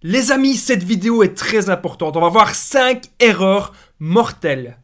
Les amis, cette vidéo est très importante. On va voir 5 erreurs mortelles.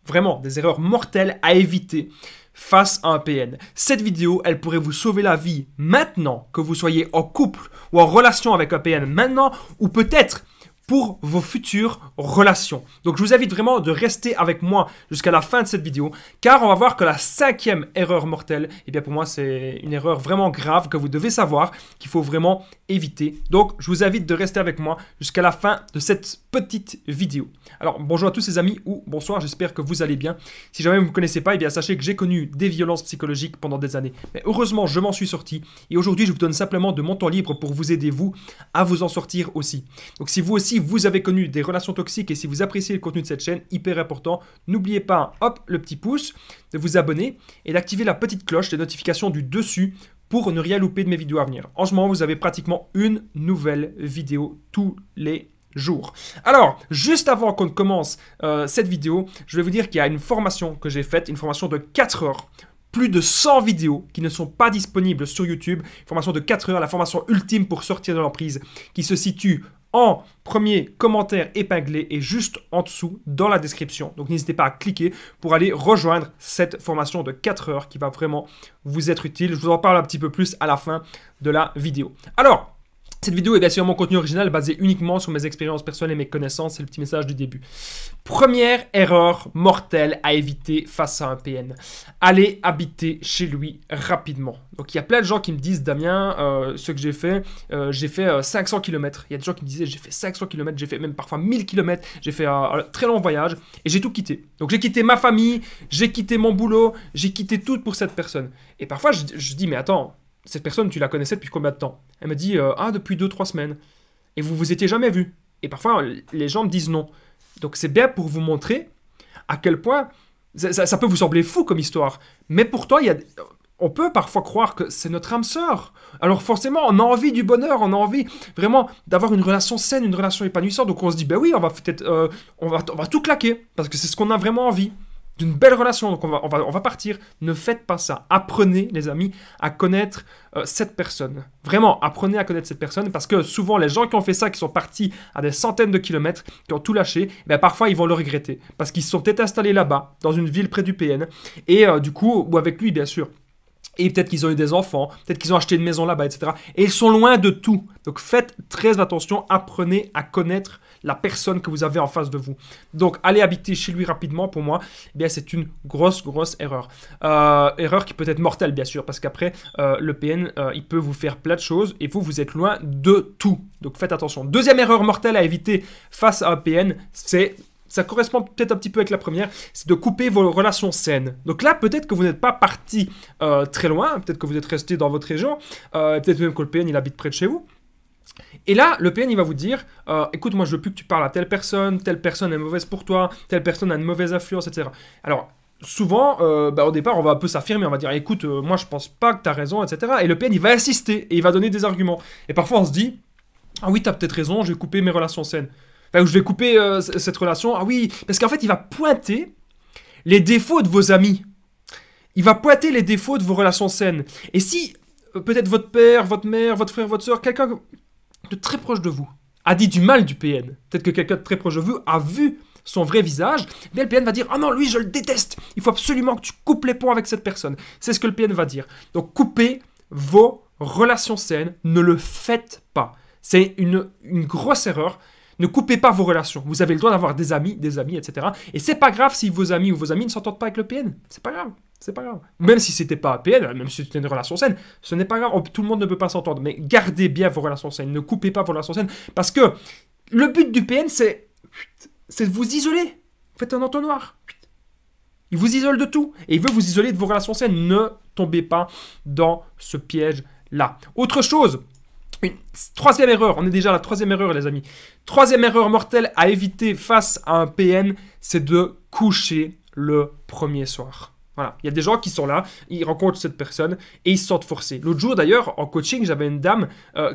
Vraiment, des erreurs mortelles à éviter face à un PN. Cette vidéo, elle pourrait vous sauver la vie maintenant, que vous soyez en couple ou en relation avec un PN maintenant, ou peut-être pour vos futures relations. Donc je vous invite vraiment de rester avec moi jusqu'à la fin de cette vidéo, car on va voir que la 5e erreur mortelle, eh bien pour moi c'est une erreur vraiment grave que vous devez savoir, qu'il faut vraiment éviter. Donc je vous invite de rester avec moi jusqu'à la fin de cette petite vidéo. Alors bonjour à tous les amis, ou bonsoir, j'espère que vous allez bien. Si jamais vous ne me connaissez pas, eh bien sachez que j'ai connu des violences psychologiques pendant des années. Mais heureusement je m'en suis sorti, et aujourd'hui je vous donne simplement de mon temps libre pour vous aider vous à vous en sortir aussi. Donc si vous aussi vous avez connu des relations toxiques et si vous appréciez le contenu de cette chaîne, hyper important, n'oubliez pas, hop, le petit pouce, de vous abonner et d'activer la petite cloche des notifications du dessus pour ne rien louper de mes vidéos à venir. En ce moment, vous avez pratiquement une nouvelle vidéo tous les jours. Alors, juste avant qu'on commence cette vidéo, je vais vous dire qu'il y a une formation que j'ai faite, une formation de 4 heures. Plus de 100 vidéos qui ne sont pas disponibles sur YouTube. Une formation de 4 heures, la formation ultime pour sortir de l'emprise, qui se situe en premier commentaire épinglé et juste en dessous dans la description. Donc n'hésitez pas à cliquer pour aller rejoindre cette formation de 4 heures qui va vraiment vous être utile. Je vous en parle un petit peu plus à la fin de la vidéo. Alors, cette vidéo est bien sûr mon contenu original basé uniquement sur mes expériences personnelles et mes connaissances. C'est le petit message du début. Première erreur mortelle à éviter face à un PN. Allez habiter chez lui rapidement. Donc il y a plein de gens qui me disent, Damien, ce que j'ai fait 500 km. Il y a des gens qui me disaient, j'ai fait 500 km, j'ai fait même parfois 1000 km. J'ai fait un très long voyage et j'ai tout quitté. Donc j'ai quitté ma famille, j'ai quitté mon boulot, j'ai quitté tout pour cette personne. Et parfois je dis, mais attends, cette personne, tu la connaissais depuis combien de temps? Elle me dit, depuis 2-3 semaines. Et vous vous étiez jamais vus. Et parfois, les gens me disent non. Donc c'est bien pour vous montrer à quel point ça peut vous sembler fou comme histoire. Mais pourtant, on peut parfois croire que c'est notre âme sœur. Alors forcément, on a envie du bonheur, on a envie vraiment d'avoir une relation saine, une relation épanouissante. Donc on se dit, ben oui, on va peut-être, on va tout claquer. Parce que c'est ce qu'on a vraiment envie. D'une belle relation, donc on va partir. Ne faites pas ça. Apprenez, les amis, à connaître cette personne. Vraiment, apprenez à connaître cette personne, parce que souvent, les gens qui ont fait ça, qui sont partis à des centaines de kilomètres, qui ont tout lâché, ben, parfois, ils vont le regretter. Parce qu'ils se sont peut-être installés là-bas, dans une ville près du PN, et du coup, ou avec lui, bien sûr. Et peut-être qu'ils ont eu des enfants, peut-être qu'ils ont acheté une maison là-bas, etc. Et ils sont loin de tout. Donc faites très attention, apprenez à connaître la personne que vous avez en face de vous. Donc allez habiter chez lui rapidement, pour moi, eh bien c'est une grosse erreur. Erreur qui peut être mortelle, bien sûr, parce qu'après, le PN, il peut vous faire plein de choses et vous êtes loin de tout. Donc faites attention. Deuxième erreur mortelle à éviter face à un PN, ça correspond peut-être un petit peu avec la première, c'est de couper vos relations saines. Donc là, peut-être que vous n'êtes pas parti très loin, peut-être que vous êtes resté dans votre région, peut-être même que le PN, il habite près de chez vous. Et là, le PN, il va vous dire, écoute, moi, je veux plus que tu parles à telle personne est mauvaise pour toi, telle personne a une mauvaise influence, etc. Alors, souvent, au départ, on va un peu s'affirmer, on va dire, écoute, moi, je pense pas que tu as raison, etc. Et le PN, il va insister et il va donner des arguments. Et parfois, on se dit, ah oui, tu as peut-être raison, je vais couper mes relations saines. Enfin, je vais couper cette relation. Ah oui, parce qu'en fait, il va pointer les défauts de vos amis. Il va pointer les défauts de vos relations saines. Et si, peut-être votre père, votre mère, votre frère, votre soeur, quelqu'un de très proche de vous a dit du mal du PN, peut-être que quelqu'un de très proche de vous a vu son vrai visage, eh bien le PN va dire « Ah non, lui, je le déteste. Il faut absolument que tu coupes les ponts avec cette personne. » C'est ce que le PN va dire. Donc, coupez vos relations saines. Ne le faites pas. C'est une grosse erreur. Ne coupez pas vos relations. Vous avez le droit d'avoir des amis, etc. Et c'est pas grave si vos amis ou vos amies ne s'entendent pas avec le PN. C'est pas grave. C'est pas grave. Même si c'était pas un PN, même si c'était une relation saine, ce n'est pas grave. Tout le monde ne peut pas s'entendre. Mais gardez bien vos relations saines. Ne coupez pas vos relations saines. Parce que le but du PN, c'est de vous isoler. Faites un entonnoir. Il vous isole de tout. Et il veut vous isoler de vos relations saines. Ne tombez pas dans ce piège-là. Autre chose. Une troisième erreur, on est déjà à la troisième erreur, les amis. Troisième erreur mortelle à éviter face à un PN, c'est de coucher le premier soir. Voilà, il y a des gens qui sont là, ils rencontrent cette personne et ils se sentent forcés. L'autre jour d'ailleurs, en coaching, j'avais une dame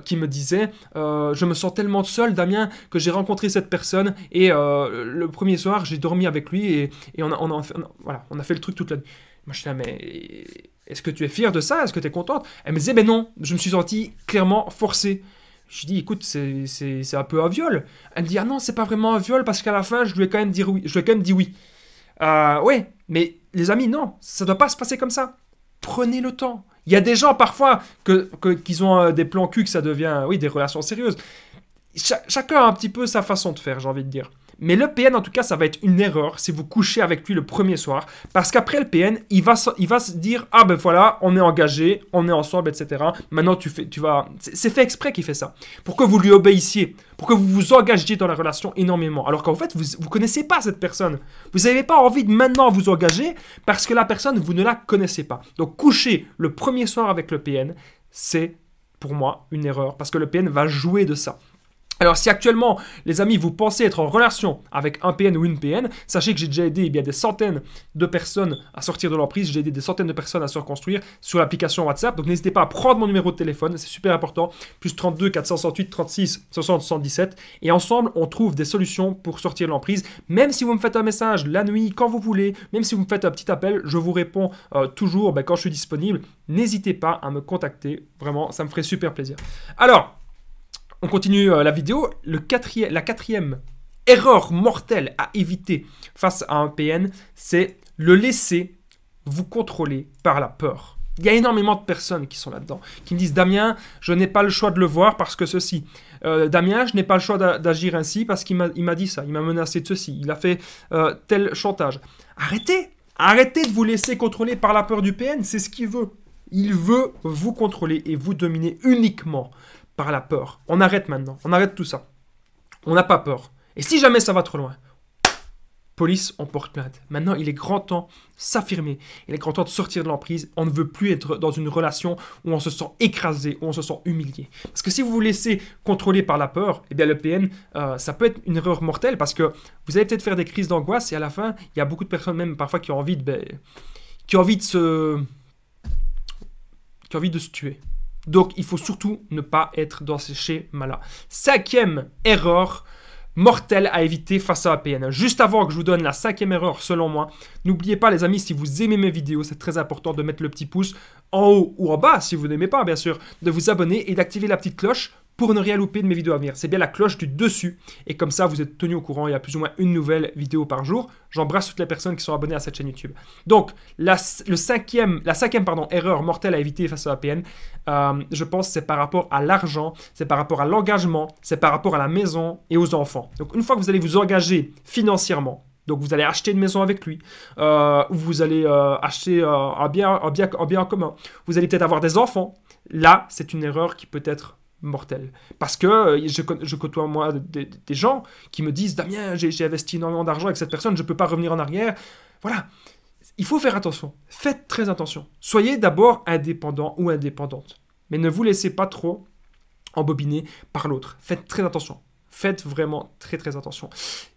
qui me disait je me sens tellement seul, Damien, que j'ai rencontré cette personne et le premier soir, j'ai dormi avec lui et on a fait le truc toute la nuit. Moi, je suis là, mais est-ce que tu es fière de ça? Est-ce que tu es contente? Elle me disait, mais non, je me suis senti clairement forcé. Je dis, écoute, c'est un peu un viol. Elle me dit, ah non, c'est pas vraiment un viol parce qu'à la fin, je lui ai quand même dit oui. Oui. Ouais, mais les amis, non, ça doit pas se passer comme ça. Prenez le temps. Il y a des gens parfois qui ont des plans cul que ça devient, oui, des relations sérieuses. Chacun a un petit peu sa façon de faire, j'ai envie de dire. Mais le PN, en tout cas, ça va être une erreur si vous couchez avec lui le premier soir. Parce qu'après le PN, il va se dire « Ah ben voilà, on est engagé, on est ensemble, etc. Maintenant, tu vas... » C'est fait exprès qu'il fait ça. Pour que vous lui obéissiez. Pour que vous vous engagiez dans la relation énormément. Alors qu'en fait, vous ne connaissez pas cette personne. Vous n'avez pas envie de maintenant vous engager parce que la personne, vous ne la connaissez pas. Donc, coucher le premier soir avec le PN, c'est pour moi une erreur. Parce que le PN va jouer de ça. Alors si actuellement, les amis, vous pensez être en relation avec un PN ou une PN, sachez que j'ai déjà aidé des centaines de personnes à sortir de l'emprise, j'ai aidé des centaines de personnes à se reconstruire sur l'application WhatsApp, donc n'hésitez pas à prendre mon numéro de téléphone, c'est super important, plus 32 468 36 60 77, et ensemble, on trouve des solutions pour sortir de l'emprise, même si vous me faites un message la nuit, quand vous voulez, même si vous me faites un petit appel, je vous réponds toujours quand je suis disponible, n'hésitez pas à me contacter, vraiment, ça me ferait super plaisir. Alors, on continue la vidéo. La quatrième erreur mortelle à éviter face à un PN, c'est le laisser vous contrôler par la peur. Il y a énormément de personnes qui sont là-dedans, qui me disent « Damien, je n'ai pas le choix de le voir parce que ceci. Damien, je n'ai pas le choix d'agir ainsi parce qu'il m'a dit ça, il m'a menacé de ceci, il a fait tel chantage. » Arrêtez! Arrêtez de vous laisser contrôler par la peur du PN, c'est ce qu'il veut. Il veut vous contrôler et vous dominer uniquement par la peur. On arrête maintenant. On arrête tout ça. On n'a pas peur. Et si jamais ça va trop loin, police, on porte plainte. Maintenant, il est grand temps de s'affirmer. Il est grand temps de sortir de l'emprise. On ne veut plus être dans une relation où on se sent écrasé, où on se sent humilié. Parce que si vous vous laissez contrôler par la peur, eh bien le PN, ça peut être une erreur mortelle parce que vous allez peut-être faire des crises d'angoisse et à la fin, il y a beaucoup de personnes même parfois qui ont envie de se tuer. Donc, il faut surtout ne pas être dans ces schémas-là. Cinquième erreur mortelle à éviter face à un PN. Juste avant que je vous donne la cinquième erreur, selon moi, n'oubliez pas, les amis, si vous aimez mes vidéos, c'est très important de mettre le petit pouce en haut ou en bas, si vous n'aimez pas, bien sûr, de vous abonner et d'activer la petite cloche pour ne rien louper de mes vidéos à venir. C'est bien la cloche du dessus. Et comme ça, vous êtes tenu au courant. Il y a plus ou moins une nouvelle vidéo par jour. J'embrasse toutes les personnes qui sont abonnées à cette chaîne YouTube. Donc, la cinquième erreur mortelle à éviter face à la PN, je pense, c'est par rapport à l'argent, c'est par rapport à l'engagement, c'est par rapport à la maison et aux enfants. Donc, une fois que vous allez vous engager financièrement, donc vous allez acheter une maison avec lui, vous allez acheter un bien en commun, vous allez peut-être avoir des enfants. Là, c'est une erreur qui peut être mortel. Parce que je côtoie moi des gens qui me disent « Damien, j'ai investi énormément d'argent avec cette personne, je ne peux pas revenir en arrière. » Voilà. Il faut faire attention. Faites très attention. Soyez d'abord indépendant ou indépendante. Mais ne vous laissez pas trop embobiner par l'autre. Faites très attention. Faites vraiment très très attention.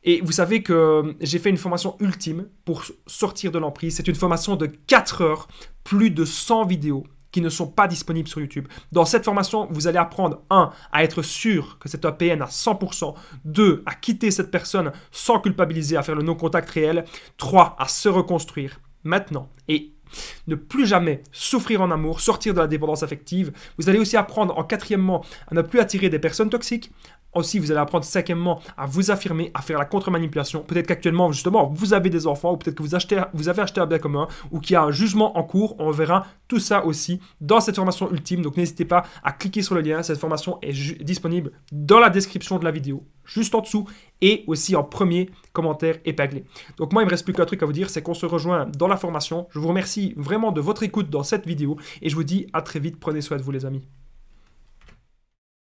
Et vous savez que j'ai fait une formation ultime pour sortir de l'emprise. C'est une formation de 4 heures, plus de 100 vidéos qui ne sont pas disponibles sur YouTube. Dans cette formation, vous allez apprendre 1. À être sûr que c'est un PN à 100%. 2. À quitter cette personne sans culpabiliser, à faire le non-contact réel. 3. À se reconstruire maintenant et ne plus jamais souffrir en amour, sortir de la dépendance affective. Vous allez aussi apprendre en 4e à ne plus attirer des personnes toxiques. Aussi, vous allez apprendre 5e à vous affirmer, à faire la contre-manipulation. Peut-être qu'actuellement, justement, vous avez des enfants ou peut-être que vous avez acheté un bien commun ou qu'il y a un jugement en cours. On verra tout ça aussi dans cette formation ultime. Donc, n'hésitez pas à cliquer sur le lien. Cette formation est disponible dans la description de la vidéo, juste en dessous et aussi en premier commentaire épinglé. Donc, moi, il ne me reste plus qu'un truc à vous dire, c'est qu'on se rejoint dans la formation. Je vous remercie vraiment de votre écoute dans cette vidéo et je vous dis à très vite. Prenez soin de vous, les amis.